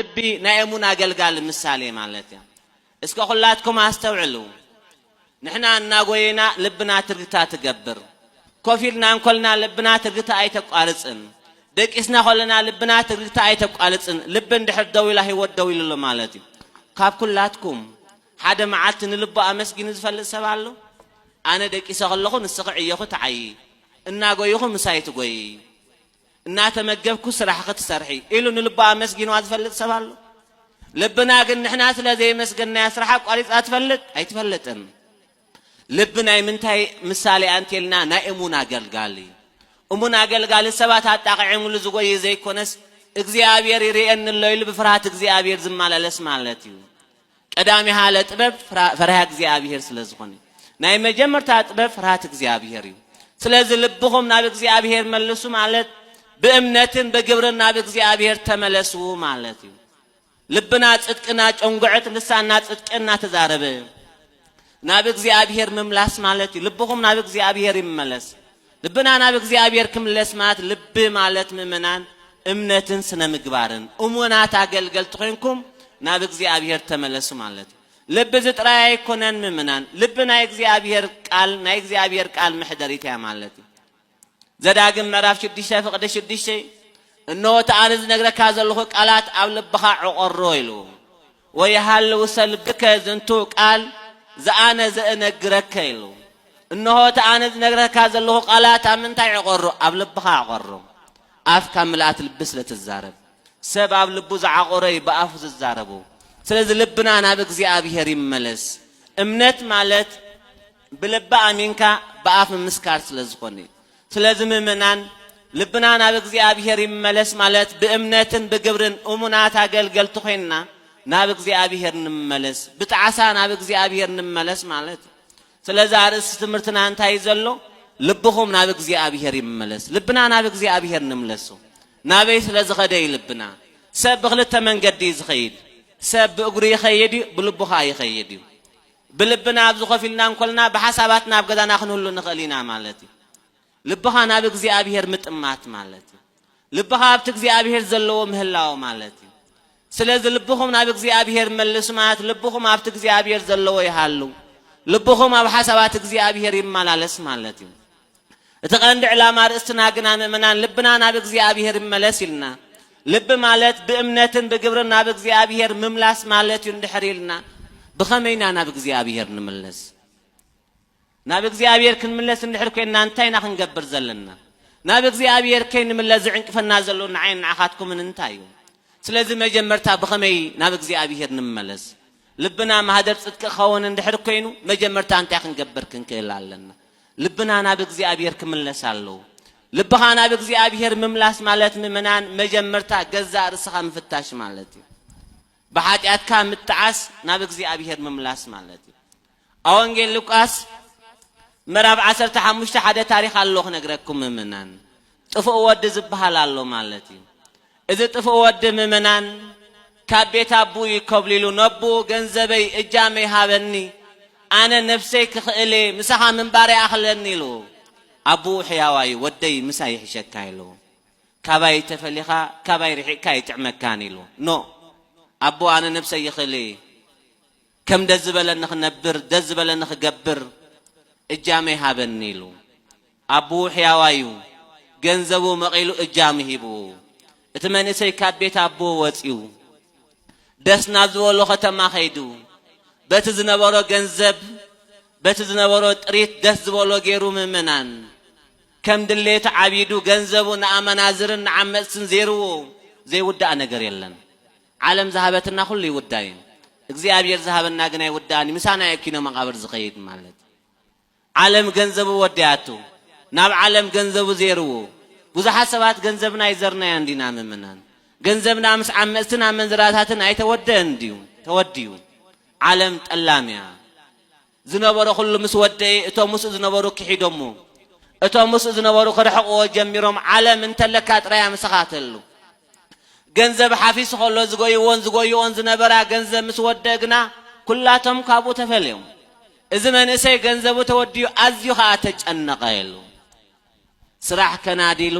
ልቢ ናይ እሙን አገልጋል ምሳሌ ማለት ያ እስከ ሁላትኩም አስተውዕሉ ንሕና እናጎይና ልብና ትርግታ ትገብር ኮፊልና እንኮልና ልብና ትርግታ አይተቋርጽን ደቂስና ሆለና ልብና ትርግታ አይተቋርጽን ልብ እንድሕር ደው ኢላ ህይወት ደው ኢሉ ማለት እዩ ካብ ኩላትኩም ሓደ መዓልት ንልቡ አመስጊን ዝፈልጥ ሰብ አሎ አነ ደቂሰ ከለኹ ንስኽ ዕየኹ ተዓይ እናጎይኹ ምሳይት ጎይ እናተመገብኩ ስራሕ ክትሰርሒ ኢሉ ንልቡ አመስጊን ዝፈልጥ ሰብ አሎ ልብና ግን ንሕና ስለዘይ መስገና ስራሕ ቋሪጽ አትፈልጥ አይትፈልጥን ልብና ምንታይ ምሳሌ አንቴልና ናይ እሙን አገልጋሊ እሙን አገልጋሊ ሰባት አጣቀዕሙሉ ዝጎይ ዘይኮነስ እግዚአብሔር ይርየን ለይል በፍርሃት እግዚአብሔር ዝማላለስ ማለት እዩ ቀዳሚ ሃለ ጥበብ ፈርሃ እግዚአብሔር ስለዝኾነ ናይ መጀመርታ ጥበብ ፍርሃት እግዚአብሔር እዩ ስለዚህ ልብኹም ናብ እግዚአብሔር መልሱ ማለት በእምነትን በግብርና በእግዚአብሔር ተመለሱ ማለት እዩ ልብና ጽድቅና ጨንጓዕት ልሳና ጽድቅና ተዛረበ ናብ እግዚአብሔር መምላስ ማለት እዩ ልብኹም ናብ እግዚአብሔር ይመለስ ልብና ናብ እግዚአብሔር ክምለስ ማለት ልብ ማለት ምእመናን እምነትን ስነ ምግባርን እሙናት አገልገልት ኮይንኩም ናብ እግዚአብሔር ተመለሱ ማለት ልብ ዝጥራይ አይኮነን ምእመናን ልብ ናይ እግዚአብሔር ቃል ምሕደሪት ያ ማለት ዘዳግም ምዕራፍ 6 ፍቅደ 6 እነሆ ተአንዝ ነግረካ ዘለኹ ቃላት ኣብ ልብኻ ዕቆሮ ኢሉ ወይሃልው ሰልብከ ዝንቱ ቃል ዘአነ ዘእነግረከ ኢሉ እነሆ ተአንዝ ነግረካ ዘለኹ ቃላት ኣብ ምንታይ ዕቆሮ ኣብ ልብኻ ዕቆሮ አፍካ ምልአት ልብ ስለትዛረብ ሰብ ኣብ ልቡ ዝዓቆረ በአፉ ዝዛረቡ ስለዚህ ልብና ናብ እግዚአብሔር ይመለስ እምነት ማለት ብልብ አሚንካ በአፍ ምስካር ስለዝኾነ ስለዚህ ምእመናን ልብና ናብ እግዚአብሔር ይመለስ ማለት በእምነትን በግብርን እሙናት አገልገልት ኮይንና ናብ እግዚአብሔር እንመለስ ብተዓሳ ናብ እግዚአብሔር እንመለስ ማለት ስለዚህ አርስ ትምርትና እንታይ ዘሎ ልብኹም ናብ እግዚአብሔር ይመለስ ልብና ናብ እግዚአብሔር እንመለሱ ናበይ ስለዝኸደ ልብና ሰብ በኽልተ መንገዲ ዝኸይድ ሰብ በእግሩ ይኸይድ ብልቡኻ ይኸይድ ብልብና ኣብዙ ኸፊልና እንኮልና በሐሳባት ናብ ገዛና ክንሁሉ ንኽእሊና ማለት ልብኻ ናብ እግዚአብሔር ምጥማት ማለት ልብኻ ኣብቲ እግዚአብሔር ዘለዎ ምህላው ማለት ስለዚህ ልብኹም ናብ እግዚአብሔር መልሱ ማለት ልብኹም ኣብቲ እግዚአብሔር ዘለዎ ይሃሉ ልብኹም ኣብ ሐሳባት እግዚአብሔር ይመላለስ ማለት እቲ ቀንዲ ዕላማ ርእስትና ግና ምእመናን ልብና ናብ እግዚአብሔር ይመለስ ኢልና ልብ ማለት በእምነትን በግብርና በእግዚአብሔር መምላስ ማለት እንድሕሪልና በኸመይና ናብ እግዚአብሔር ንመለስ ናብ እግዚአብሔር ክንመለስ እንድሕር ኮይና እንታይና ክንገብር ዘለና ናብ እግዚአብሔር ከይንመለስ ዝዕንቅፈና ዘሎ ንዓይን ንዓኻትኩም እንታይ እዩ ስለዚህ መጀመርታ በኸመይ ናብ እግዚአብሔር ንመለስ ልብና ማህደር ጽድቅ ኸውን እንድሕር ኮይኑ መጀመርታ እንታይ ክንገብር ክንክእል ኣለና ልብና ናብ እግዚአብሔር ክምለስ አለው ልብኻ ናብ እግዚአብሔር መምላስ ማለት ምእመናን መጀመርታ ገዛ ርስኻ ምፍታሽ ማለት በኃጢአትካ ምትዓስ ናብ እግዚአብሔር መምላስ ማለት ወንጌል ሉቃስ ምዕራፍ 15 ሓደ ታሪኽ ኣሎ ክነግረኩም ምእመናን ጥፉእ ወዲ ዝበሃል ኣሎ ማለት እዚ ጥፉእ ወዲ ምእመናን ካብ ቤት አቡ ይኮብሊሉ ነቡ ገንዘበይ እጃመይ ሃበኒ አነ ነፍሰይ ክኽእሌ ምሳኻ ምንባሪ አኽለኒ ኢሉ አቡ ሕያዋይ ወደይ ምሳይ ይሕሸካ ኢሉ ካባይ ተፈሊኻ ካባይ ርሒቕካ ይጥዕመካን ኢሉ ኖ አቡ አነ ነፍሰይ ይኽእሌ ከም ደዝ በለኒ ክነብር ደዝ በለኒ ክገብር እጃመይ ሃበኒ ኢሉ አቡ ሕያዋዩ ገንዘቡ መቂሉ እጃም ሂቡ እቲ መንእሰይ ካብ ቤት አቡ ወፂኡ ደስና ዝበሎ ከተማ ኸይዱ በቲ ዝነበሮ ገንዘብ በቲ ዝነበሮ ጥሪት ደስ ዝበሎ ገይሩ ምእመናን ከም ድሌት ዓቢዱ ገንዘቡ ንኣመናዝርን ንዓመፅትን ዘይርዎ ዘይውዳእ ነገር የለን ዓለም ዝሃበትና ሁሉ ይውዳይ እግዚአብሔር ዝሃበና ግን አይውዳኒ ምሳና የኪኖ መቃብር ዝኸይድ ማለት ዓለም ገንዘቡ ወዲያቱ ናብ ዓለም ገንዘቡ ዘይርዎ ብዙሓት ሰባት ገንዘብና ይዘርና እንዲና ምእመናን ገንዘብና ምስ ዓመፅትን መንዝራታትን አይተወደ እንዲዩ ተወዲዩ ዓለም ጠላሚያ ዝነበሩ ሁሉ ምስ ወደይ እቶም ምስ ዝነበሩ ክሒዶሙ እቶም ምስ ዝነበሩ ክርሕቅዎ ጀሚሮም ዓለም እንተለካ ጥራያ መስኻተሉ ገንዘብ ሓፊስ ኸሎ ዝጎይዎን ዝነበራ ገንዘብ ምስ ወደግና ኩላቶም ካብኡ ተፈልዮም እዚ መንእሰይ ገንዘቡ ተወዲዩ ኣዝዩ ኸኣ ተጨነቀ ኢሉ ስራሕ ከናዲሉ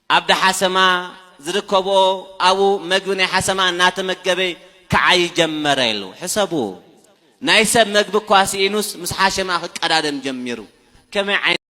ኣብ ዳሓሰማ ዝርከቦ አቡ መግብን ሓሰማ እናተመገበ ከዓይ ጀመረ ኢሉ ሕሰቡ ናይ ሰብ መግብ ኳስ ኢኑስ ምስ ሓሸማ ክቀዳደም ጀሚሩ ከመይ